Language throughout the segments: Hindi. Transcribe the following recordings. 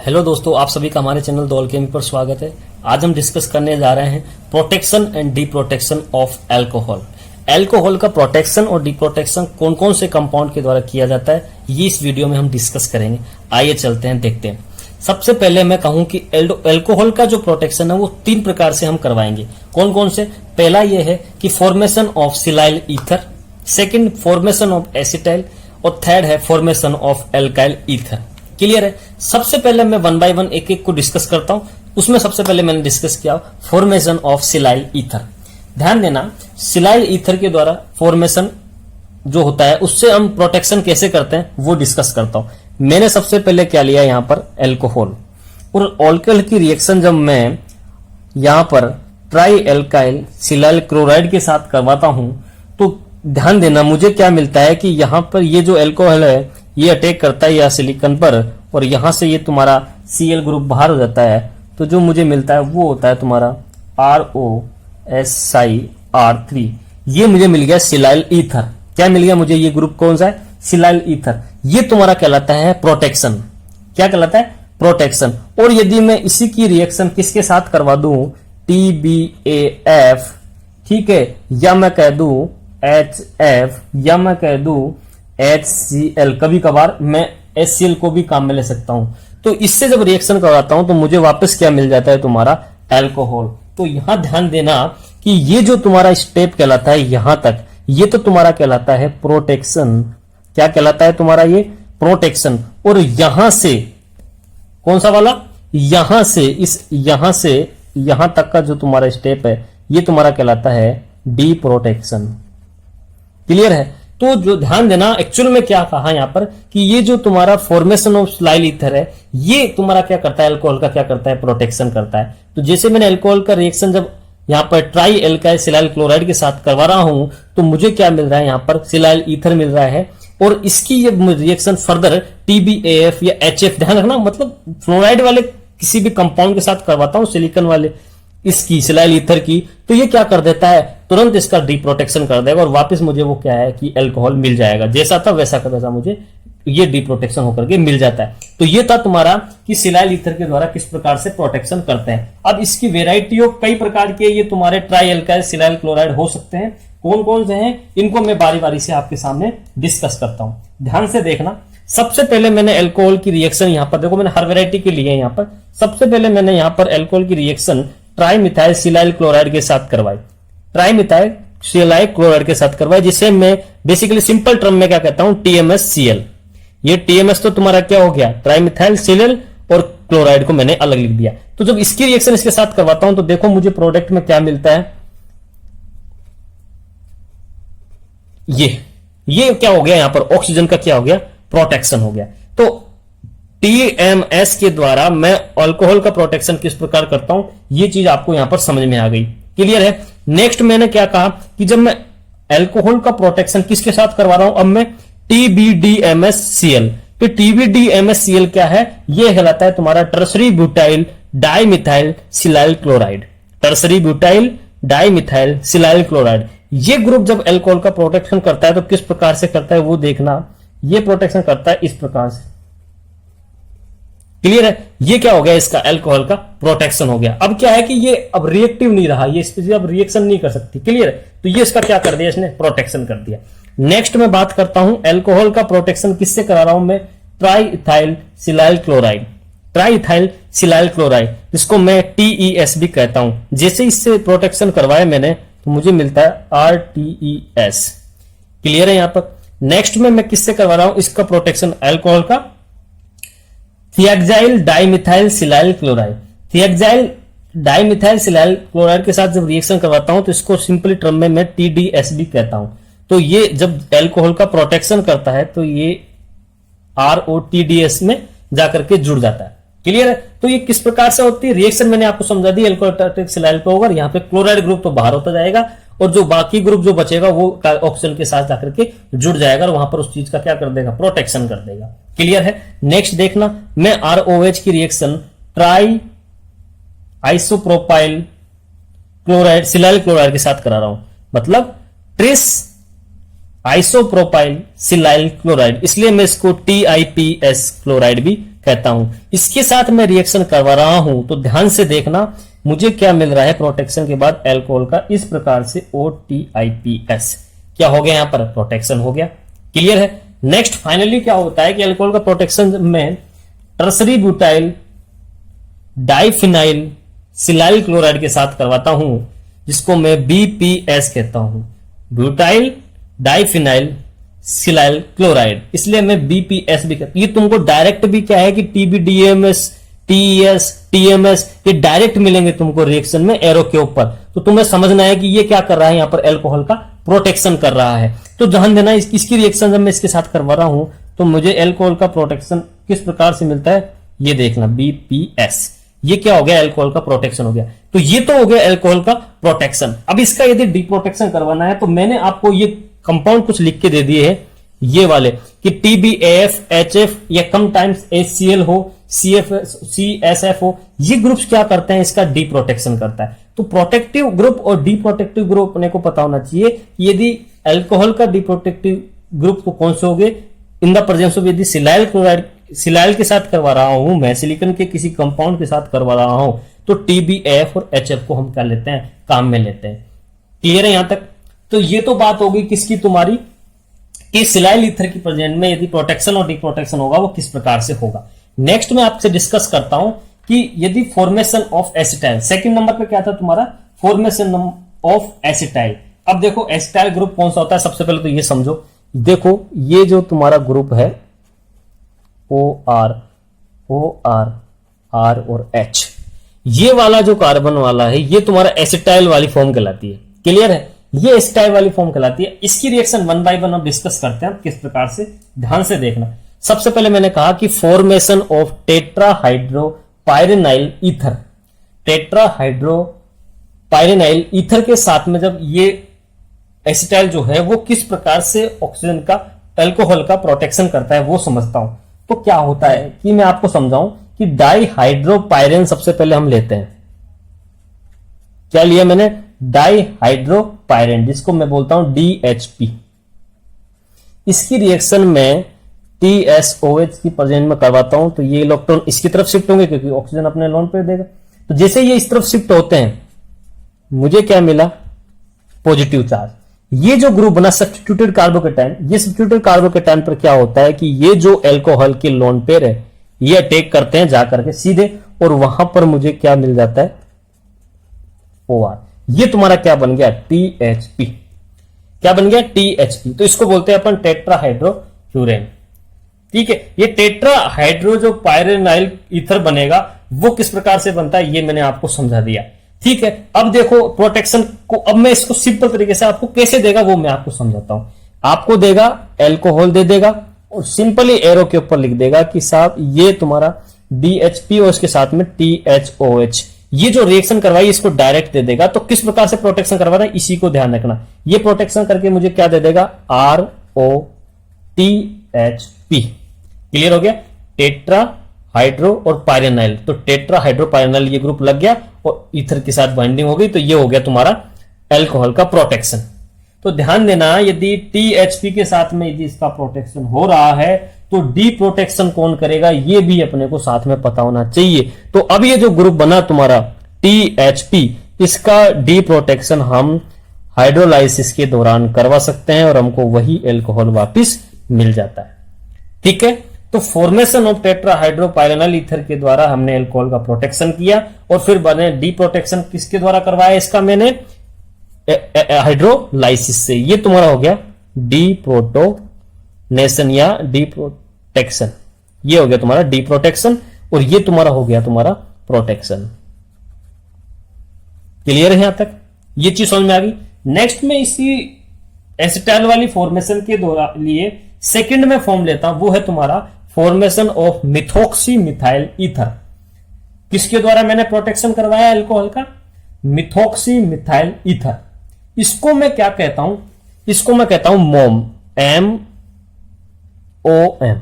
हेलो दोस्तों, आप सभी का हमारे चैनल द अल्केमी पर स्वागत है। आज हम डिस्कस करने जा रहे हैं protection and D protection of alcohol. Alcohol का प्रोटेक्शन और डी प्रोटेक्शन कौन कौन से कंपाउंड के द्वारा किया जाता है, ये इस वीडियो में हम डिस्कस करेंगे। आइए चलते हैं, देखते हैं। सबसे पहले मैं कहूं कि अल्कोहल का जो प्रोटेक्शन है वो 3 प्रकार से हम करवाएंगे। कौन कौन से? पहला ये है कि formation of silyl ether, second formation of acetyl, और थर्ड है formation of alkyl ether. Clear है? सबसे पहले मैं 1 बाय 1 एक एक को डिस्कस करता हूं। उसमें सबसे पहले मैंने डिस्कस किया फॉर्मेशन ऑफ सिलाइल ईथर। ध्यान देना, सिलाइल ईथर के द्वारा फॉर्मेशन जो होता है उससे हम प्रोटेक्शन कैसे करते हैं वो डिस्कस करता हूं। मैंने सबसे पहले क्या लिया यहां पर अल्कोहल, और अल्कोहल की रिएक्शन जब मैं यहां पर ट्राई एल्काइल सिलाइल क्लोराइड के साथ करवाता हूं तो ध्यान देना मुझे क्या मिलता है कि यहां पर ये जो अल्कोहल है ये अटैक करता है या सिलिकॉन पर, और यहां से ये तुम्हारा Cl ग्रुप बाहर हो जाता है। तो जो मुझे मिलता है वो होता है तुम्हारा ROSI-R3। ये मुझे मिल गया सिलाइल ईथर। क्या मिल गया मुझे? ये ग्रुप कौन सा है? Silyl ether. ये तुम्हारा कहलाता है प्रोटेक्शन। क्या कहलाता है? प्रोटेक्शन। और यदि मैं इसी की रिएक्शन किसके साथ करवा दूं, TBAF, ठीक है, या मैं कह दूं HF, या मैं कह दूं HCl, कभी कभार मैं HCl को भी काम में ले सकता हूं। तो इससे जब रिएक्शन करवाता हूं तो मुझे वापस क्या मिल जाता है? तुम्हारा अल्कोहल। तो यहां ध्यान देना कि ये जो तुम्हारा स्टेप कहलाता है यहां तक, ये तो तुम्हारा कहलाता है प्रोटेक्शन। क्या कहलाता है तुम्हारा? ये प्रोटेक्शन। और यहां से कौन सा वाला? यहां से यहां तक का जो तुम्हारा स्टेप है ये तुम्हारा कहलाता है डी प्रोटेक्शन। क्लियर है? तो जो ध्यान देना, एक्चुअल में क्या कहा यहां पर कि ये जो तुम्हारा फॉर्मेशन ऑफ सिलाइल ईथर है ये तुम्हारा क्या करता है? अल्कोहल का क्या करता है? प्रोटेक्शन करता है। तो जैसे मैंने अल्कोहल का रिएक्शन जब यहां पर ट्राई एल्काइल सिलाइल क्लोराइड के साथ करवा रहा हूं तो मुझे क्या मिल रहा है? यहां पर सिलाइल ईथर मिल रहा है। और इसकी ये रिएक्शन फर्दर TBAF या HF, ध्यान रखना, मतलब फ्लोराइड वाले किसी भी कंपाउंड के साथ करवाता हूं, सिलिकॉन वाले इसकी सिलाइल ईथर की, तो ये क्या कर देता है? तुरंत इसका डी प्रोटेक्शन कर देगा और वापस मुझे वो क्या है कि अल्कोहल मिल जाएगा। जैसा था वैसा का वैसा मुझे ये डी प्रोटेक्शन होकर के मिल जाता है। तो ये था तुम्हारा कि सिलाइल ईथर के द्वारा किस प्रकार से प्रोटेक्शन करते हैं। अब इसकी वेराइटी ऑफ कई प्रकार के ये तुम्हारे ट्राई एल्काइल सिलाइल क्लोराइड हो सकते हैं। कौन कौन से हैं इनको मैं बारी बारी से आपके सामने डिस्कस करता हूं। ध्यान से देखना। सबसे पहले मैंने अल्कोहल की रिएक्शन यहां पर देखो, मैंने हर वेराइटी के लिए यहां पर सबसे पहले मैंने यहां पर अल्कोहल की reaction tri methyl silyl chloride के साथ करवाई। ट्राई मिथाइल सिलाइल क्लोराइड के साथ करवाई, जिसे मैं बेसिकली सिंपल टर्म में क्या कहता हूं? TMSCl। ये TMS तो तुम्हारा क्या हो गया? ट्राई मिथाइल सिलाइल, और क्लोराइड को मैंने अलग लिख दिया। तो जब इसकी रिएक्शन इसके साथ करवाता हूं तो देखो मुझे प्रोडक्ट में क्या मिलता है। ये क्या हो गया? यहां पर ऑक्सीजन का क्या हो गया? प्रोटेक्शन हो गया। तो TMS के द्वारा मैं अल्कोहल का प्रोटेक्शन किस प्रकार करता हूं ये चीज आपको यहां पर समझ में आ गई। क्लियर है? नेक्स्ट मैंने क्या कहा कि जब मैं अल्कोहल का प्रोटेक्शन किसके साथ करवा रहा हूं, अब मैं TBDMSCl। तो TBDMSCl क्या है? यह कहलाता है तुम्हारा tertiary butyl dimethyl silyl chloride. Tertiary butyl dimethyl silyl chloride. ये ग्रुप जब अल्कोहल का प्रोटेक्शन करता है तो किस प्रकार से करता है वो देखना। ये प्रोटेक्शन करता है इस प्रकार से। क्लियर है? ये क्या हो गया? इसका अल्कोहल का प्रोटेक्शन हो गया। अब क्या है कि ये अब रिएक्टिव नहीं रहा, ये इस पे अब रिएक्शन नहीं कर सकती। क्लियर है? तो ये इसका क्या कर दिया? इसने प्रोटेक्शन कर दिया। नेक्स्ट मैं बात करता हूं अल्कोहल का प्रोटेक्शन किससे करा रहा हूं मैं? Try ethyl silyl chloride. Try ethyl silyl chloride, जिसको मैं TES भी कहता हूं। जैसे इससे प्रोटेक्शन करवाया मैंने तो मुझे मिलता है RTES। क्लियर है? यहां पर नेक्स्ट में मैं किससे करवा रहा हूं इसका प्रोटेक्शन? अल्कोहल का thexyl dimethyl silyl chloride. Thexyl dimethyl silyl chloride के साथ जब रिएक्शन करवाता हूं तो इसको सिंपली टर्म में मैं TDS भी कहता हूं। तो ये जब अल्कोहल का प्रोटेक्शन करता है तो ये ROTDS में जाकर के जुड़ जाता है। क्लियर है? तो ये किस प्रकार से होती है रिएक्शन मैंने आपको समझा दी। अल्कोहल सिलाइल को होगा, यहाँ पे क्लोराइड ग्रुप तो बाहर होता जाएगा और जो बाकी ग्रुप जो बचेगा वो ऑक्सीजन के साथ जाकर के जुड़ जाएगा और वहां पर उस चीज का क्या कर देगा? प्रोटेक्शन कर देगा। क्लियर है? नेक्स्ट देखना, मैं ROH की reaction try isopropyl chloride silyl chloride के साथ करा रहा हूं, मतलब ट्रिस आइसोप्रोपाइल सिलाइल क्लोराइड, इसलिए मैं इसको TIPS क्लोराइड भी कहता हूं। इसके साथ मैं रिएक्शन करवा रहा हूं तो ध्यान से देखना मुझे क्या मिल रहा है प्रोटेक्शन के बाद एल्कोहल का, इस प्रकार से OTIPS क्या हो गया, यहां पर प्रोटेक्शन हो गया। क्लियर है। नेक्स्ट फाइनली क्या होता है कि अल्कोहल का प्रोटेक्शन में tertiary butyl diphenyl silyl chloride के साथ करवाता हूं, जिसको मैं BPS कहता हूं, ब्यूटाइल डाइफिनाइल सिलाइल क्लोराइड, इसलिए मैं BPS भी कहता हूं। ये तुमको डायरेक्ट भी क्या है कि TBDMS TES TMS ये डायरेक्ट मिलेंगे तुमको रिएक्शन में एरो के ऊपर, तो तुम्हें समझना है कि ये क्या कर रहा है, यहां पर एल्कोहल का प्रोटेक्शन कर रहा है। तो ध्यान देना इसकी रिएक्शन जब मैं इसके साथ करवा रहा हूं तो मुझे एल्कोहल का प्रोटेक्शन किस प्रकार से मिलता है, ये देखना BPS, ये क्या हो गया, एल्कोहल का प्रोटेक्शन हो गया। तो ये तो हो गया एल्कोहल का प्रोटेक्शन। अब इसका यदि डीप्रोटेक्शन करवाना है तो मैंने आपको ये कंपाउंड कुछ लिख के दे दिए हैं, ये वाले कि TBAF HF या कम टाइम्स HCl हो, CSF हो, ये ग्रुप्स क्या करते हैं, इसका डीप्रोटेक्शन करता है। तो प्रोटेक्टिव ग्रुप और डीप्रोटेक्टिव ग्रुप अपने को पता होना चाहिए। यदि अल्कोहल का डीप्रोटेक्टिव ग्रुप को कौन से हो गए, इन द प्रेजेंस ऑफ यदि सिलाइल क्लोराइड सिलाइल के साथ करवा रहा हूं मैं, सिलिकॉन के किसी कंपाउंड के साथ करवा रहा हूं, तो TBAF और HF को हम क्या लेते हैं, काम में लेते हैं। क्लियर है यहां तक। तो ये तो बात होगी किसकी, तुम्हारी, कि सिलाइल ईथर की प्रेजेंट में यदि प्रोटेक्शन और डीप्रोटेक्शन होगा वो किस प्रकार से होगा। नेक्स्ट मैं आपसे डिस्कस करता हूं कि यदि formation of acetyl, second number पे क्या था तुम्हारा, फॉर्मेशन ऑफ एसिटाइल। अब देखो एसिटाइल ग्रुप कौन सा होता है, सबसे पहले तो ये समझो। देखो ये जो तुम्हारा ग्रुप है OR R और H, ये वाला जो कार्बन वाला है ये तुम्हारा एसिटाइल वाली फॉर्म कहलाती है। क्लियर है, ये एसिटाइल वाली फॉर्म कहलाती है। इसकी रिएक्शन 1 बाय 1 हम डिस्कस करते हैं किस प्रकार से, ध्यान से देखना। सबसे पहले मैंने कहा कि फॉर्मेशन ऑफ टेट्राहाइड्रोपाइरेनाइल ईथर, टेट्राहाइड्रोपाइरेनाइल ईथर के साथ में जब ये एसिटाइल जो है वो किस प्रकार से ऑक्सीजन का, अल्कोहल का प्रोटेक्शन करता है वो समझता हूं। तो क्या होता है कि मैं आपको समझाऊं कि डाइहाइड्रोपाइरेन सबसे पहले हम लेते हैं। क्या लिया मैंने, डाइहाइड्रोपाइरेन, जिसको मैं बोलता हूं DHP। इसकी रिएक्शन में TSOH की प्रेजेंट में करवाता हूं तो ये इलेक्ट्रॉन इसकी तरफ शिफ्ट होंगे क्योंकि ऑक्सीजन अपने लोन पे देगा। तो जैसे ये इस तरफ शिफ्ट होते हैं मुझे क्या मिला, पॉजिटिव चार्ज। ये जो ग्रुप बना सब्स्टिट्यूटेड कार्बोकेटाइन, ये सब्स्टिट्यूटेड कार्बोकेटाइन पर क्या होता है कि ये जो एल्कोहल के लोन पेयर है ये अटैक करते हैं जाकर के सीधे, और वहां पर मुझे क्या मिल जाता है, OR। ये तुम्हारा क्या बन गया, THP। क्या बन गया, THP। तो इसको बोलते हैं अपन टेट्राहाइड्रोफ्यूरेन। ठीक है, ये टेट्राहाइड्रो जो पाइरेनाइल ईथर बनेगा वो किस प्रकार से बनता है ये मैंने आपको समझा दिया। ठीक है, अब देखो प्रोटेक्शन को, अब मैं इसको सिंपल तरीके से आपको कैसे देगा वो मैं आपको समझाता हूं। आपको देगा एल्कोहल दे देगा और सिंपली एरो के ऊपर लिख देगा कि साहब ये तुम्हारा DHP और उसके साथ में THOH, ये जो रिएक्शन करवाई इसको डायरेक्ट दे देगा। तो किस प्रकार से प्रोटेक्शन करवा रहा है इसी को ध्यान रखना। ये प्रोटेक्शन करके मुझे क्या दे देगा, ROTHP। क्लियर हो गया, टेट्रा हाइड्रो और पाइरेनाइल। तो टेट्रा हाइड्रो पाइरेनाइल ये ग्रुप लग गया और ईथर के साथ बाइंडिंग हो गई, तो ये हो गया तुम्हारा अल्कोहल का प्रोटेक्शन। तो ध्यान देना यदि THP के साथ में यदि इसका प्रोटेक्शन हो रहा है तो डी प्रोटेक्शन कौन करेगा ये भी अपने को साथ में पता होना चाहिए। तो अब ये जो ग्रुप बना तुम्हारा THP, इसका डी प्रोटेक्शन हम हाइड्रोलाइसिस के दौरान करवा सकते हैं और हमको वही एल्कोहल वापस मिल जाता है। ठीक है, तो फॉर्मेशन ऑफ टेट्राहाइड्रोपाइरेनाइल ईथर के द्वारा हमने अल्कोहल का प्रोटेक्शन किया और फिर बने डी प्रोटेक्शन किसके द्वारा करवाया, इसका मैंने हाइड्रोलाइसिस से। ये तुम्हारा हो गया डी प्रोटोनेशन या डी प्रोटेक्शन, ये हो गया तुम्हारा डी प्रोटेक्शन और ये तुम्हारा हो गया तुम्हारा प्रोटेक्शन। क्लियर है यहां तक, ये चीज समझ में आ गई। नेक्स्ट में इसी एसिटाइल वाली फॉर्मेशन के लिए सेकंड में फॉर्म लेता हूं, वो है तुम्हारा formation of methoxy methyl ether. किसके द्वारा मैंने प्रोटेक्शन करवाया अल्कोहल का, मिथॉक्सी मिथाइल ईथर। इसको मैं क्या कहता हूं, इसको मैं कहता हूं मोम, MOM।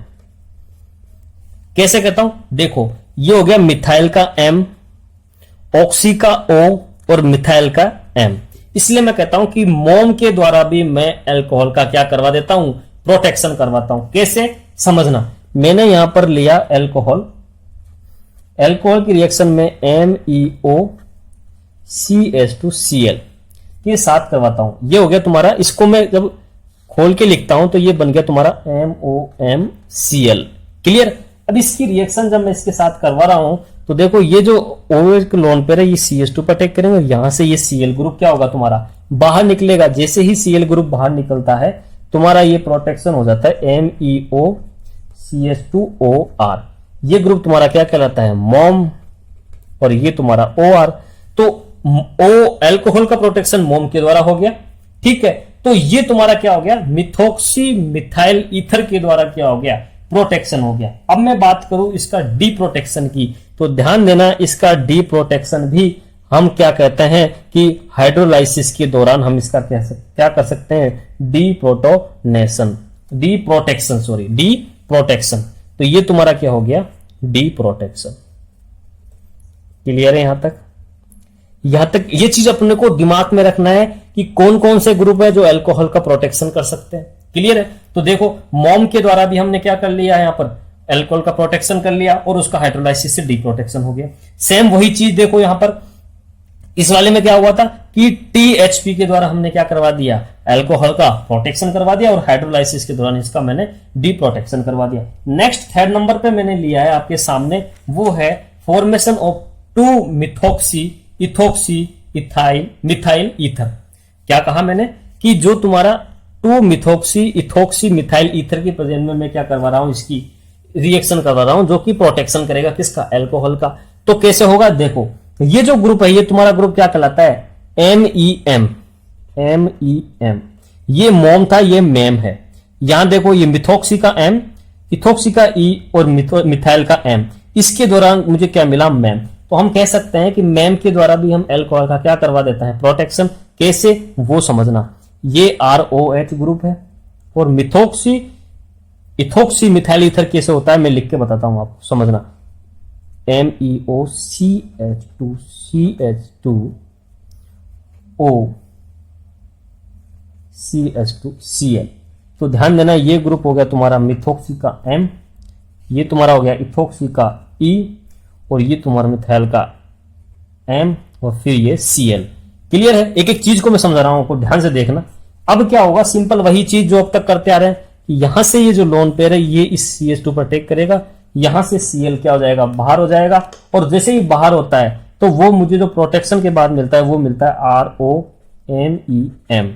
कैसे कहता हूं, देखो ये हो गया मिथाइल का M, ऑक्सी का O और मिथाइल का M। इसलिए मैं कहता हूं कि मोम के द्वारा भी मैं अल्कोहल का क्या करवा देता हूं, प्रोटेक्शन करवाता हूं। कैसे समझना, मैंने यहां पर लिया एल्कोहल, एल्कोहल की रिएक्शन में MeO CH2Cl के साथ करवाता हूं। ये हो गया तुम्हारा, इसको मैं जब खोल के लिखता हूं तो ये बन गया तुम्हारा MOMCl। क्लियर। अब इसकी रिएक्शन जब मैं इसके साथ करवा रहा हूं तो देखो ये जो OH के लोन पेयर है ये CH2 पर अटैक करेंगे, यहां से ये Cl ग्रुप क्या होगा तुम्हारा बाहर निकलेगा। जैसे ही Cl ग्रुप बाहर निकलता है तुम्हारा ये प्रोटेक्शन हो जाता है MEOCH2OR। ये ग्रुप तुम्हारा क्या कहलाता है मोम, और ये तुम्हारा OR। तो O एल्कोहल का प्रोटेक्शन मोम के द्वारा हो गया, ठीक है। तो ये तुम्हारा क्या हो गया मिथॉक्सी मिथाइल ईथर के द्वारा क्या हो गया प्रोटेक्शन हो गया। अब मैं बात करूं इसका डी प्रोटेक्शन की, तो ध्यान देना इसका डी प्रोटेक्शन भी हम क्या कहते हैं कि हाइड्रोलाइसिस के दौरान हम इसका क्या कर सकते हैं डी प्रोटेक्शन। तो ये तुम्हारा क्या हो गया डी प्रोटेक्शन। क्लियर है यहां तक ये चीज अपने को दिमाग में रखना है कि कौन कौन से ग्रुप है जो अल्कोहल का प्रोटेक्शन कर सकते हैं। क्लियर है। तो देखो मोम के द्वारा भी हमने क्या कर लिया यहां पर अल्कोहल का प्रोटेक्शन कर लिया और उसका हाइड्रोलाइसिस से डी प्रोटेक्शन हो गया। सेम वही चीज देखो यहां पर इस वाले में क्या हुआ था कि THP के द्वारा हमने क्या करवा दिया अल्कोहल का प्रोटेक्शन करवा दिया और हाइड्रोलाइसिस के दौरान इसका मैंने डी प्रोटेक्शन करवा दिया। नेक्स्ट थर्ड नंबर पे मैंने लिया है आपके सामने, वो है फॉर्मेशन ऑफ 2 मिथाइल ईथर। क्या कहा मैंने कि जो तुम्हारा 2 मिथाइल ईथर की प्रेजेंस में मैं क्या करवा रहा हूं इसकी रिएक्शन करवा रहा हूं जो कि प्रोटेक्शन करेगा किसका अल्कोहल का। तो कैसे होगा देखो ये जो ग्रुप है ये तुम्हारा ग्रुप क्या कहलाता है MEM। ये मोम था ये मेम है। यहां देखो ये मिथॉक्सी का M, इथॉक्सी का E और मिथाइल का M, इसके दौरान मुझे क्या मिला मैम। तो हम कह सकते हैं कि मैम के द्वारा भी हम अल्कोहल का क्या करवा देते हैं प्रोटेक्शन। कैसे वो समझना, ये ROH ग्रुप है और इथॉक्सी मिथाइल ईथर कैसे होता है मैं लिख के बताता हूं आपको समझना। MEOCH2CH2OCH2Cl। तो ध्यान देना ये ग्रुप हो गया तुम्हारा मिथॉक्सी का M, ये तुम्हारा हो गया इथॉक्सी का E और ये तुम्हारा मिथाइल का M और फिर ये Cl। क्लियर है। एक एक चीज को मैं समझा रहा हूं आपको ध्यान से देखना। अब क्या होगा सिंपल वही चीज जो अब तक करते आ रहे हैं कि यहां से ये जो लोन पेयर है ये इस CH2 पर अटैक करेगा, यहां से Cl क्या हो जाएगा बाहर हो जाएगा और जैसे ही बाहर होता है तो वो मुझे जो प्रोटेक्शन के बाद मिलता है वो मिलता है ROMEM।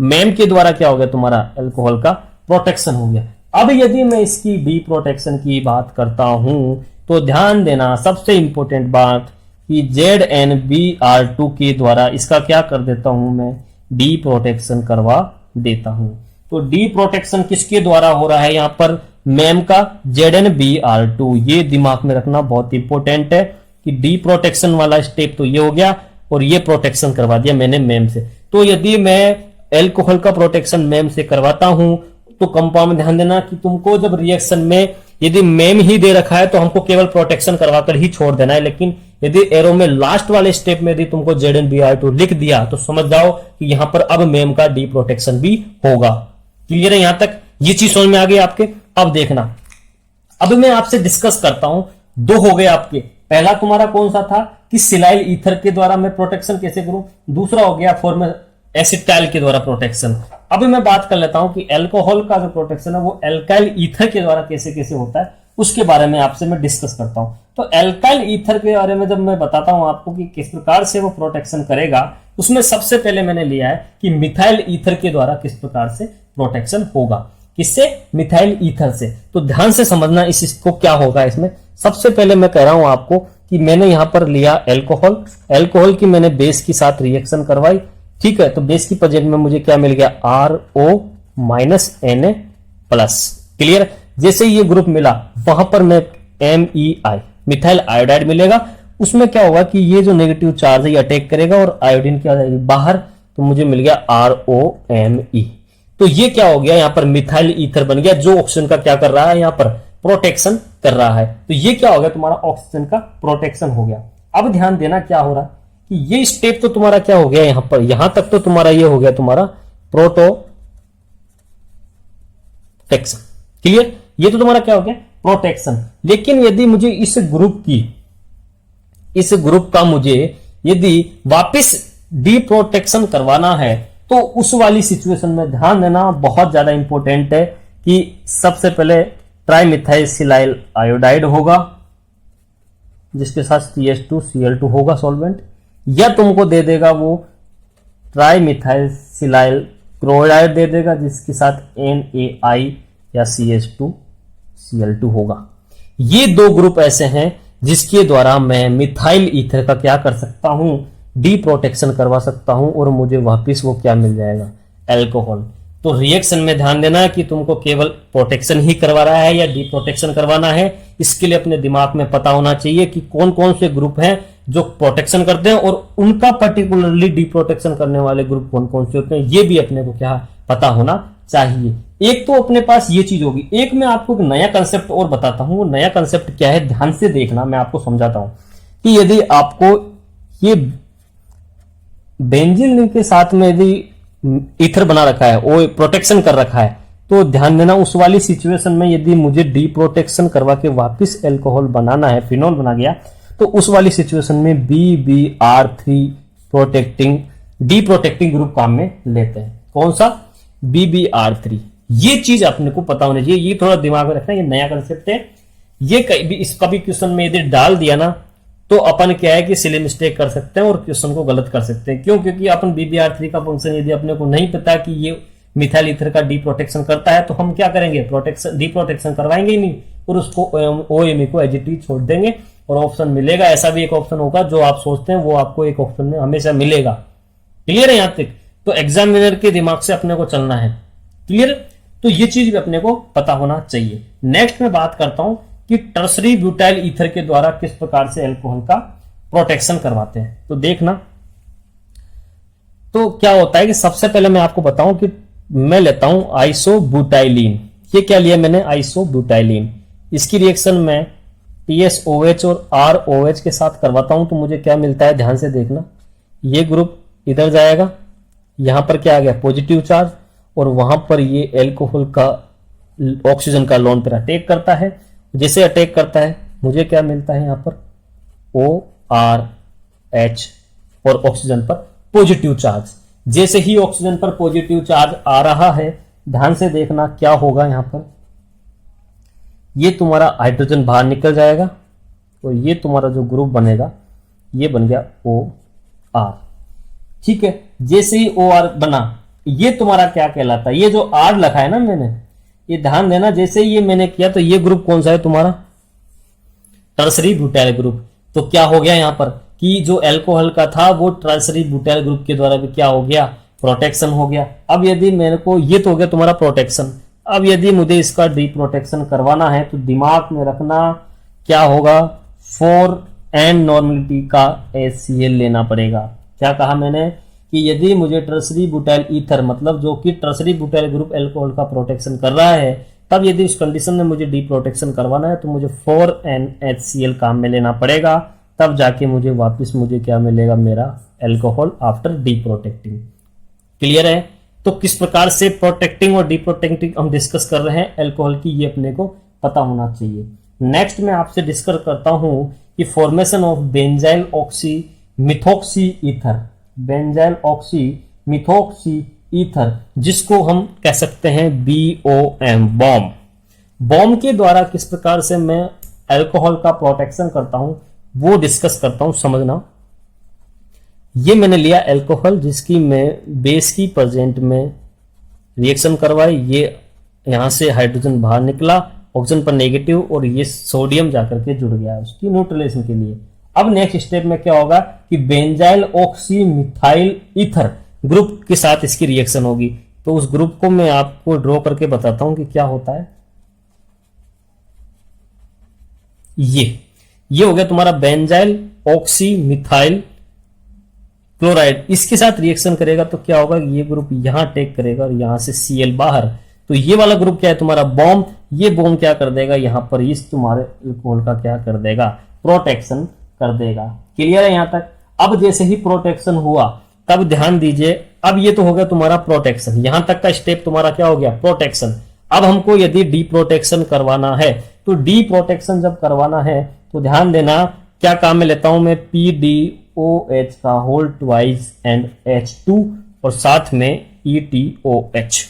मैम के द्वारा क्या हो गया तुम्हारा अल्कोहल का प्रोटेक्शन हो गया। अब यदि मैं इसकी डी प्रोटेक्शन की बात करता हूं तो ध्यान देना सबसे इंपॉर्टेंट बात कि ZnBr2 के द्वारा इसका क्या कर देता हूं मैं डी प्रोटेक्शन करवा देता हूं। तो डी प्रोटेक्शन किसके द्वारा हो रहा है यहां पर मैम का ZnBr2। ये दिमाग में रखना बहुत इंपॉर्टेंट है कि डी प्रोटेक्शन वाला स्टेप तो ये हो गया और ये प्रोटेक्शन करवा दिया मैंने मैम से। तो यदि मैं अल्कोहल का प्रोटेक्शन मैम से करवाता हूं तो कंपाउंड में ध्यान देना कि तुमको जब रिएक्शन में यदि मैम ही दे रखा है तो हमको केवल प्रोटेक्शन करवाकर ही छोड़ देना है, लेकिन यदि एरो में लास्ट वाले स्टेप में यदि तुमको ZnBr2 लिख दिया तो समझ जाओ कि यहां पर अब मैम का डी प्रोटेक्शन भी होगा। क्लियर है यहां तक ये चीज समझ में आ गई आपके। अब देखना अब मैं आपसे डिस्कस करता हूं, दो हो गए आपके। पहला तुम्हारा कौन सा था कि सिलाइल ईथर के द्वारा मैं प्रोटेक्शन कैसे करूं, दूसरा हो गया फॉर्मेशन एसिटाइल के द्वारा प्रोटेक्शन। अब मैं बात कर लेता हूं कि अल्कोहल का जो प्रोटेक्शन है वो अल्काइल ईथर के द्वारा कैसे कैसे होता है उसके बारे में आपसे मैं डिस्कस करता हूं। तो अल्काइल ईथर के बारे में जब मैं बताता हूं आपको कि किस प्रकार से वो प्रोटेक्शन करेगा, उसमें सबसे पहले मैंने लिया है कि मिथाइल ईथर के द्वारा किस प्रकार से प्रोटेक्शन होगा। किससे? मिथाइल ईथर से। तो ध्यान से समझना इसको क्या होगा इसमें। सबसे पहले मैं कह रहा हूं आपको कि मैंने यहां पर लिया अल्कोहल की मैंने बेस के साथ रिएक्शन करवाई, ठीक है। तो बेस की प्रेजेंट में मुझे क्या मिल गया RO-Na+। क्लियर। जैसे ये ग्रुप मिला वहां पर मैं MEI मिथाइल आयोडाइड मिलेगा, उसमें क्या होगा कि ये जो नेगेटिव चार्ज है ये अटैक करेगा और आयोडीन क्या हो जाएगी बाहर, तो मुझे मिल गया ROMe। तो ये क्या हो गया, यहां पर मिथाइल ईथर बन गया जो ऑक्सीजन का क्या कर रहा है, यहां पर प्रोटेक्शन कर रहा है। तो ये क्या हो गया, तुम्हारा ऑक्सीजन का प्रोटेक्शन हो गया। अब ध्यान देना क्या हो रहा है कि ये स्टेप तो तुम्हारा क्या हो गया, यहां पर यहां तक तो तुम्हारा ये हो गया तुम्हारा प्रोटेक्शन। क्लियर, ये तो तुम्हारा क्या हो गया प्रोटेक्शन। लेकिन यदि मुझे इस ग्रुप का मुझे यदि वापस डीप्रोटेक्शन करवाना है तो उस वाली सिचुएशन में ध्यान देना बहुत ज्यादा इंपॉर्टेंट है कि सबसे पहले ट्राइमिथाइल सिलाइल आयोडाइड होगा जिसके साथ CH2Cl2 होगा सॉल्वेंट, या तुमको दे देगा वो ट्राइमिथाइल सिलाइल क्लोराइड दे देगा जिसके साथ NaI या CH2Cl2 होगा। ये दो ग्रुप ऐसे हैं जिसके द्वारा मैं मिथाइल ईथर का क्या कर सकता हूं, डीप्रोटेक्शन करवा सकता हूं और मुझे वापस वो क्या मिल जाएगा, एल्कोहल। तो रिएक्शन में ध्यान देना कि तुमको केवल प्रोटेक्शन ही करवा रहा है या डीप्रोटेक्शन करवाना है। इसके लिए अपने दिमाग में पता होना चाहिए कि कौन कौन से ग्रुप हैं जो प्रोटेक्शन करते हैं और उनका पर्टिकुलरली डीप्रोटेक्शन करने वाले ग्रुप कौन कौन से होते हैं, ये भी अपने को क्या पता होना चाहिए। एक तो अपने पास ये चीज होगी। एक मैं आपको एक नया कंसेप्ट और बताता हूं। वो नया कंसेप्ट क्या है, ध्यान से देखना, मैं आपको समझाता हूं कि यदि आपको ये बेंजीन के साथ में यदि ईथर बना रखा है, वो प्रोटेक्शन कर रखा है, तो ध्यान देना उस वाली सिचुएशन में यदि मुझे डीप्रोटेक्शन करवा के वापस एल्कोहल बनाना है, फिनॉल बना गया, तो उस वाली सिचुएशन में BBr3 प्रोटेक्टिंग डीप्रोटेक्टिंग ग्रुप काम में लेते हैं। कौन सा, BBr3। ये चीज अपने को पता होनी चाहिए, ये थोड़ा दिमाग में रखना, ये नया कंसेप्ट है। ये इसका भी क्वेश्चन में यदि डाल दिया ना तो अपन क्या है कि सिली मिस्टेक कर सकते हैं और क्वेश्चन को गलत कर सकते हैं। क्यों, क्योंकि अपन BBr3 का फंक्शन यदि अपने को नहीं पता कि ये मिथाइल ईथर का डीप्रोटेक्शन करता है तो हम क्या करेंगे, डीप्रोटेक्शन करवाएंगे ही नहीं और उसको OMe को एज इट इज छोड़ देंगे और ऑप्शन मिलेगा। ऐसा भी एक ऑप्शन होगा जो आप सोचते हैं वो आपको एक ऑप्शन में हमेशा मिलेगा। क्लियर है यहां तक? तो एग्जामिनर के दिमाग से अपने को चलना है। क्लियर? तो ये चीज भी अपने को पता होना चाहिए। नेक्स्ट मैं बात करता हूं कि टर्सरी ब्यूटाइल ईथर के द्वारा किस प्रकार से अल्कोहल का प्रोटेक्शन करवाते हैं। तो देखना, तो क्या होता है कि सबसे पहले मैं आपको बताऊं कि मैं लेता हूं आइसोब्यूटाइलिन। ये क्या लिया मैंने, आइसोब्यूटाइलिन। इसकी रिएक्शन में TSOH और ROH के साथ करवाता हूं तो मुझे क्या मिलता है, ध्यान से देखना। ये ग्रुप इधर जाएगा, यहां पर क्या आ गया, पॉजिटिव चार्ज, और वहां पर ये एल्कोहल का ऑक्सीजन का लोन पर अटैक करता है। जैसे अटैक करता है मुझे क्या मिलता है, यहां पर ORH और ऑक्सीजन पर पॉजिटिव चार्ज। जैसे ही ऑक्सीजन पर पॉजिटिव चार्ज आ रहा है, ध्यान से देखना क्या होगा, यहां पर ये तुम्हारा हाइड्रोजन बाहर निकल जाएगा और ये तुम्हारा जो ग्रुप बनेगा ये बन गया OR। ठीक है, जैसे ही OR बना, ये तुम्हारा क्या कहलाता है, ये जो R लिखा है ना मैंने, ये ध्यान देना, जैसे ही ये मैंने किया तो ये ग्रुप कौन सा है तुम्हारा, टर्सरी ब्यूटाइल ग्रुप। तो क्या हो गया यहां पर कि जो अल्कोहल का था वो टर्सरी ब्यूटाइल ग्रुप के द्वारा भी क्या हो गया, प्रोटेक्शन हो गया। अब यदि मेरे को, ये तो हो गया तुम्हारा प्रोटेक्शन। अब यदि मुझे इसका डीप्रोटेक्शन करवाना है तो दिमाग में रखना क्या होगा, 4N नॉर्मलिटी का HCl लेना पड़ेगा। क्या कहा मैंने कि यदि मुझे टर्सरी ब्यूटाइल ईथर, मतलब जो कि टर्सरी ब्यूटाइल ग्रुप अल्कोहल का प्रोटेक्शन कर रहा है, तब यदि इस कंडीशन में मुझे डीप्रोटेक्शन करवाना है तो मुझे 4NHCl काम में लेना पड़ेगा। तब जाके मुझे वापस मुझे क्या मिलेगा, मेरा अल्कोहल आफ्टर डीप्रोटेक्टिंग। क्लियर है? तो किस प्रकार से प्रोटेक्टिंग और डीप्रोटेक्टिंग हम डिस्कस कर रहे हैं अल्कोहल की, ये अपने को पता होना चाहिए। नेक्स्ट मैं आपसे डिस्कस करता हूं कि formation of benzyl oxy methoxy ether, benzyl oxy methoxy ether, जिसको हम कह सकते हैं BOM, बॉम्ब के द्वारा किस प्रकार से मैं अल्कोहल का प्रोटेक्शन करता हूं वो डिस्कस करता हूं। समझना, ये मैंने लिया अल्कोहल जिसकी मैं बेस की प्रेजेंट में रिएक्शन करवाई, ये यहां से हाइड्रोजन बाहर निकला, ऑक्सीजन पर नेगेटिव, और ये सोडियम जाकर के जुड़ गया उसकी न्यूट्रलाइजेशन के लिए। अब नेक्स्ट स्टेप में क्या होगा कि benzyl oxy methyl ether group के साथ इसकी रिएक्शन होगी। तो उस ग्रुप को मैं आपको ड्रॉ करके बताता हूं कि क्या होता है। ये हो गया तुम्हारा बेंजाइल ऑक्सी मिथाइल क्लोराइड। इसके साथ रिएक्शन करेगा तो क्या होगा, ये ग्रुप यहां अटैक करेगा और यहां से Cl बाहर। तो ये वाला ग्रुप क्या है तुम्हारा बॉम्ब, ये बॉम्ब क्या कर देगा, यहां पर इस तुम्हारे अल्कोहल का क्या कर देगा, प्रोटेक्शन कर देगा। क्लियर है यहां तक? अब जैसे ही प्रोटेक्शन हुआ तब ध्यान दीजिए, अब ये तो हो गया तुम्हारा प्रोटेक्शन, यहां तक का स्टेप तुम्हारा क्या हो गया, प्रोटेक्शन। अब हमको यदि डीप्रोटेक्शन करवाना है तो डी प्रोटेक्शन जब करवाना है तो ध्यान देना क्या काम में लेता हूं मैं, PDOH का होल ट्वाइस एंड H2 और साथ में ETOH।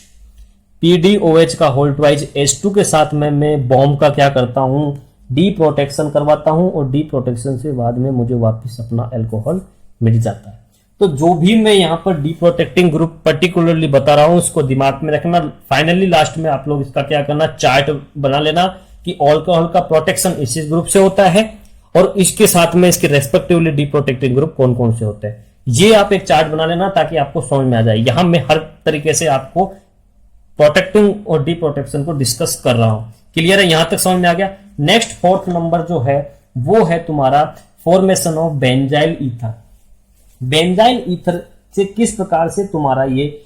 PDOH का होल ट्वाइस H2 के साथ में मैं बॉम्ब का क्या करता हूं, डी प्रोटेक्शन करवाता हूं और डी प्रोटेक्शन से बाद में मुझे वापस अपना अल्कोहल मिल जाता है। तो जो भी मैं यहाँ पर डी प्रोटेक्टिंग ग्रुप पर्टिकुलरली बता रहा हूं उसको दिमाग में रखना। फाइनली लास्ट में आप लोग इसका क्या करना, चार्ट बना लेना कि अल्कोहल का प्रोटेक्शन इस ग्रुप से होता है और इसके साथ में इसके रेस्पेक्टिवली डी प्रोटेक्टिंग ग्रुप कौन कौन से होते हैं। ये आप एक चार्ट बना लेना ताकि आपको समझ में आ जाए। यहां मैं हर तरीके से आपको प्रोटेक्टिंग और डी प्रोटेक्शन को डिस्कस कर रहा हूं। क्लियर है, यहां तक समझ में आ गया। नेक्स्ट फोर्थ नंबर जो है वो है तुम्हारा formation of benzyl ether. Benzyl ether से किस प्रकार से तुम्हारा ये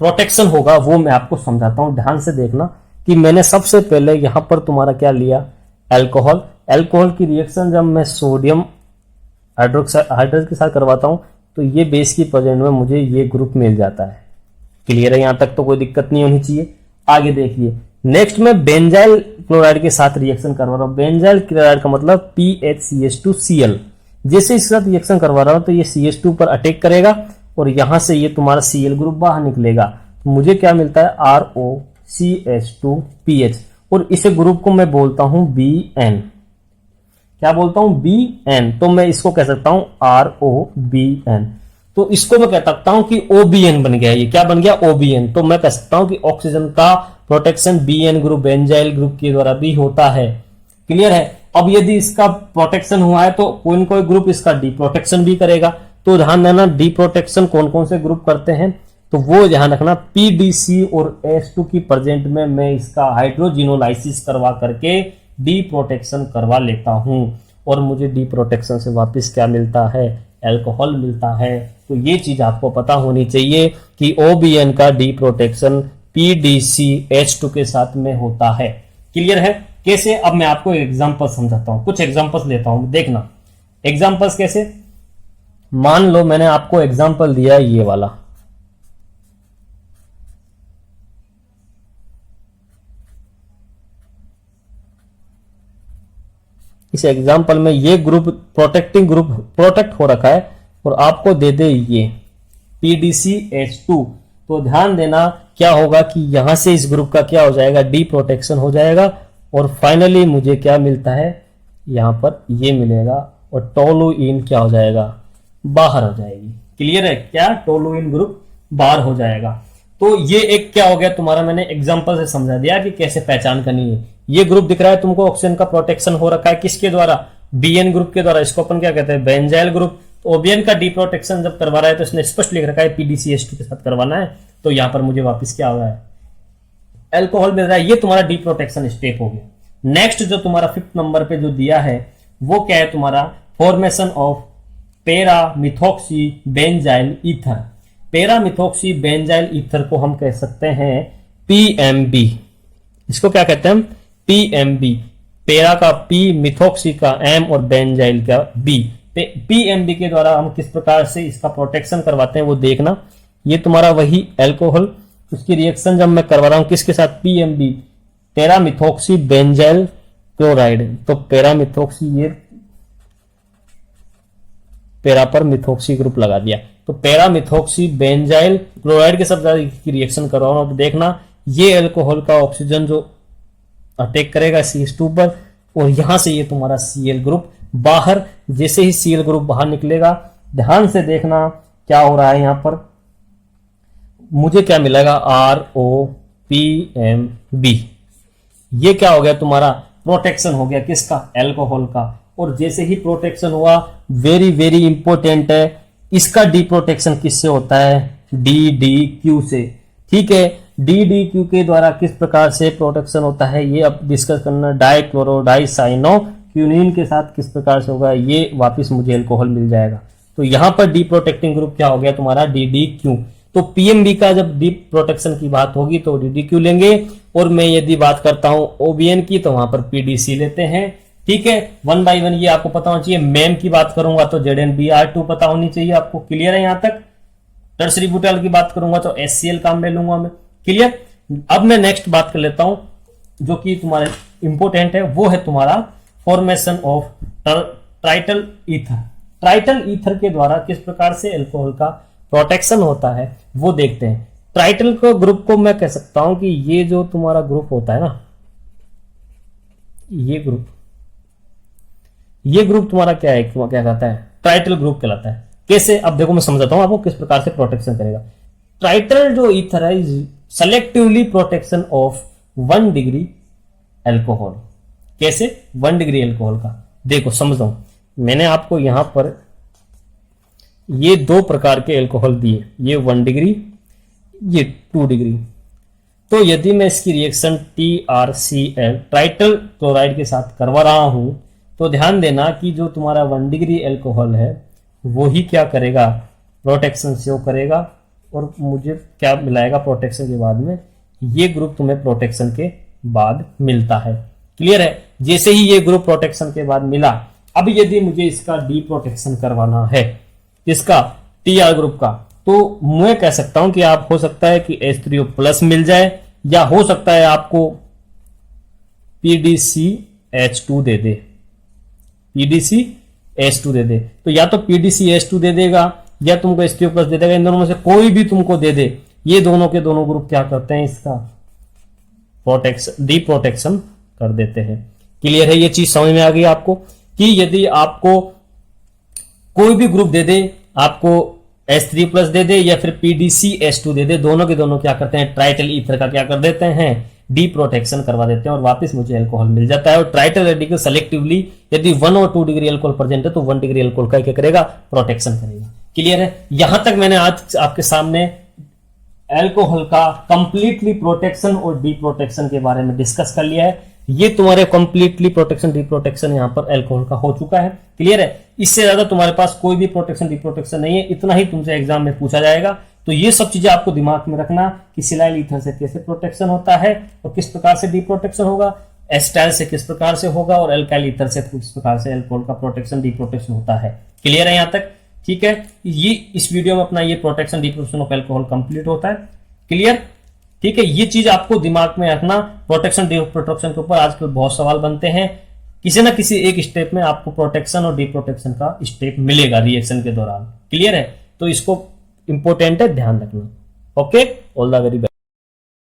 प्रोटेक्शन होगा वो मैं आपको समझाता हूं। ध्यान से देखना कि मैंने सबसे पहले यहां पर तुम्हारा क्या लिया, अल्कोहल। अल्कोहल की रिएक्शन जब मैं सोडियम हाइड्रोक्साइड के साथ करवाता हूं तो ये बेस की प्रेजेंट में मुझे ये ग्रुप मिल जाता है। क्लियर है, यहां तक तो कोई दिक्कत नहीं होनी चाहिए। आगे देखिए, नेक्स्ट में बेंजाइल क्लोराइड के साथ रिएक्शन करवा रहा हूं। बेंजाइल क्लोराइड का मतलब PHCH2Cl। जैसे इसके साथ रिएक्शन करवा रहा हूं तो ये CH2 पर अटैक करेगा और यहां से ये तुम्हारा Cl ग्रुप बाहर निकलेगा। तो मुझे क्या मिलता है, ROCH2PH और इस ग्रुप को मैं बोलता हूं BN। क्या बोलता हूं, BN। तो मैं इसको कह सकता हूं ROBN। तो इसको मैं कह सकता हूं कि OBN बन गया। ये क्या बन गया, OBN। तो मैं कह सकता हूं कि ऑक्सीजन का protection BN group benzyl group के द्वारा भी होता है। क्लियर है। अब यदि इसका प्रोटेक्शन हुआ है तो कोई न कोई ग्रुप इसका डी प्रोटेक्शन भी करेगा। तो ध्यान देना डी प्रोटेक्शन कौन कौन से ग्रुप करते हैं, तो वो ध्यान रखना PDC और H2 की प्रेजेंट में मैं इसका हाइड्रोजिनोलाइसिस करवा करके डी प्रोटेक्शन करवा लेता हूं और मुझे डी प्रोटेक्शन से वापस क्या मिलता है, अल्कोहल मिलता है। तो ये चीज आपको पता होनी चाहिए कि OBN का डी प्रोटेक्शन PDC H2 के साथ में होता है। क्लियर है। कैसे, अब मैं आपको एग्जांपल समझाता हूं, कुछ एग्जांपल्स लेता हूं, देखना एग्जांपल्स कैसे। मान लो मैंने आपको एग्जांपल दिया ये वाला, इस एग्जांपल में ये ग्रुप प्रोटेक्टिंग ग्रुप प्रोटेक्ट हो रखा है और आपको दे दे ये PDCH2। तो ध्यान देना क्या होगा कि यहां से इस ग्रुप का क्या हो जाएगा, डी प्रोटेक्शन हो जाएगा और फाइनली मुझे क्या मिलता है, यहां पर ये मिलेगा और टोलुइन क्या हो जाएगा, बाहर हो जाएगी। क्लियर है, क्या टोलुइन ग्रुप बाहर हो जाएगा। तो ये एक क्या हो गया तुम्हारा, मैंने एग्जांपल से समझा दिया कि कैसे पहचान करनी है। ये ग्रुप दिख रहा है तुमको, ऑक्सीजन का प्रोटेक्शन हो रखा है किसके द्वारा, BN ग्रुप के द्वारा। इसको अपन क्या कहते हैं, बेंजाइल ग्रुप। तो OBN का डी प्रोटेक्शन जब करवा रहा है तो इसने स्पष्ट लिख रखा है PDCH2 के साथ करवाना है। तो यहां पर मुझे वापस क्या हो रहा है, अल्कोहल मिल रहा है। ये तुम्हारा डी प्रोटेक्शन स्टेप हो गया। नेक्स्ट जो तुम्हारा 5th नंबर पे जो दिया है वो क्या है तुम्हारा, formation of paramethoxy benzyl ether. Paramethoxy benzyl ether को हम कह सकते हैं PMB। इसको क्या कहते हैं हम, PMB। पैरा का P, मिथॉक्सी का M और बेंजाइल का B। PMB के द्वारा हम किस प्रकार से इसका प्रोटेक्शन करवाते हैं वो देखना। ये तुम्हारा वही अल्कोहल, उसकी रिएक्शन जब मैं करवा रहा हूं किसके साथ, PMB, पैरामिथॉक्सी बेंजाइल क्लोराइड। तो पैरामिथॉक्सी, ये पैरा पर मिथॉक्सी ग्रुप लगा दिया। तो पैरामिथॉक्सी बेंजाइल क्लोराइड के साथ की रिएक्शन करवा रहा हूं तो देखना ये अल्कोहल का ऑक्सीजन जो अटैक करेगा CH2 पर और यहां से ये तुम्हारा Cl ग्रुप बाहर। जैसे ही Cl ग्रुप बाहर निकलेगा, ध्यान से देखना क्या हो रहा है, यहां पर मुझे क्या मिलेगा, ROPMB। ये क्या हो गया तुम्हारा, प्रोटेक्शन हो गया किसका, अल्कोहल का। और जैसे ही प्रोटेक्शन हुआ, वेरी वेरी इंपॉर्टेंट है, इसका डी प्रोटेक्शन किससे होता है, DDQ से। ठीक है, DDQ के द्वारा किस प्रकार से प्रोटेक्शन होता है ये अब डिस्कस करना। डाइक्लोरोडाइसाइनोक्यूनिन के साथ किस प्रकार से होगा, ये वापस मुझे अल्कोहल मिल जाएगा। तो यहां पर डी प्रोटेक्टिंग ग्रुप क्या हो गया तुम्हारा, DDQ। तो PMB का जब डी प्रोटेक्शन की बात होगी तो DDQ लेंगे और मैं यदि बात करता हूं OBN की तो वहां पर PDC लेते हैं। ठीक है, 1 बाय 1 ये आपको पता होना चाहिए। मैम की बात करूंगा तो ZnBr2 पता होनी चाहिए आपको। क्लियर है यहां तक। टर्सरी ब्यूटाइल की बात करूंगा तो HCl काम में लूंगा मैं। क्लियर। अब मैं नेक्स्ट बात कर लेता हूं जो कि तुम्हारे इंपॉर्टेंट है वो है तुम्हारा फॉर्मेशन ऑफ ट्राइटल ईथर। ट्राइटल ईथर के द्वारा किस प्रकार से अल्कोहल का प्रोटेक्शन होता है वो देखते हैं। ट्राइटल को ग्रुप को मैं कह सकता हूं कि ये जो तुम्हारा ग्रुप होता है ना, ये ग्रुप तुम्हारा क्या है, क्या कहलाता है, ट्राइटल ग्रुप कहलाता है। कैसे, अब देखो मैं समझाता हूं आपको किस प्रकार से प्रोटेक्शन करेगा। ट्राइटल जो ईथर है selectively protection of 1 degree alcohol. कैसे 1 डिग्री अल्कोहल का, देखो समझो, मैंने आपको यहां पर ये 2 प्रकार के अल्कोहल दिए, ये 1 डिग्री, ये 2 डिग्री। तो यदि मैं इसकी रिएक्शन TrCl ट्राइटल क्लोराइड के साथ करवा रहा हूं तो ध्यान देना कि जो तुम्हारा 1 डिग्री अल्कोहल है वो ही क्या करेगा, प्रोटेक्शन शो करेगा और मुझे क्या मिलाएगा प्रोटेक्शन के बाद में, ये ग्रुप तुम्हें प्रोटेक्शन के बाद मिलता है। क्लियर है। जैसे ही ये ग्रुप प्रोटेक्शन के बाद मिला, अब यदि मुझे इसका डी प्रोटेक्शन करवाना है, इसका Tr ग्रुप का, तो मैं कह सकता हूं कि आप हो सकता है कि H3O प्लस मिल जाए या हो सकता है आपको PDCH2 दे दे, PDCH2 दे दे। तो या तो PDCH2 दे देगा या तुमको H3O प्लस दे देगा, इन दोनों में से कोई भी तुमको दे दे। ये दोनों के दोनों ग्रुप क्या करते हैं, इसका प्रोटेक्शन, डी प्रोटेक्शन कर देते हैं। क्लियर है, ये चीज समझ में आ गई आपको कि यदि आपको कोई भी ग्रुप दे दे, आपको H3 प्लस दे दे या फिर PDCH2 दे दे, दोनों के दोनों क्या करते हैं, ट्राइटल ईथर का क्या कर देते हैं, डी प्रोटेक्शन करवा देते हैं और वापस मुझे अल्कोहल मिल जाता है। और ट्राइटल रेडिकल सेलेक्टिवली यदि 1 और 2 डिग्री अल्कोहल प्रेजेंट है तो 1 डिग्री अल्कोहल का क्या करेगा, प्रोटेक्शन करेगा। क्लियर है। यहां तक मैंने आज आपके सामने अल्कोहल का कंप्लीटली प्रोटेक्शन और डी प्रोटेक्शन के बारे में डिस्कस कर लिया है। ये तुम्हारे कंप्लीटली प्रोटेक्शन डी प्रोटेक्शन यहां पर अल्कोहल का हो चुका है। क्लियर है। इससे ज्यादा तुम्हारे पास कोई भी प्रोटेक्शन डी प्रोटेक्शन नहीं है, इतना ही तुमसे एग्जाम में पूछा जाएगा। तो ये सब चीजें आपको दिमाग में रखना कि सिलाइल ईथर से कैसे प्रोटेक्शन होता है और किस प्रकार से डी प्रोटेक्शन होगा, एस्टाइल से किस प्रकार से होगा और अल्काइल ईथर से किस प्रकार से अल्कोहल का प्रोटेक्शन डी प्रोटेक्शन होता है। क्लियर है यहां तक। ठीक है, ये इस वीडियो में अपना ये protection D protection of alcohol complete होता है। क्लियर। ठीक है, ये चीज आपको दिमाग में रखना। प्रोटेक्शन डी प्रोटेक्शन के ऊपर आजकल बहुत सवाल बनते हैं, किसी ना किसी एक स्टेप में आपको प्रोटेक्शन और डी प्रोटेक्शन का स्टेप मिलेगा रिएक्शन के दौरान। क्लियर है, तो इसको इंपॉर्टेंट है, ध्यान रखना। Okay, all the very best.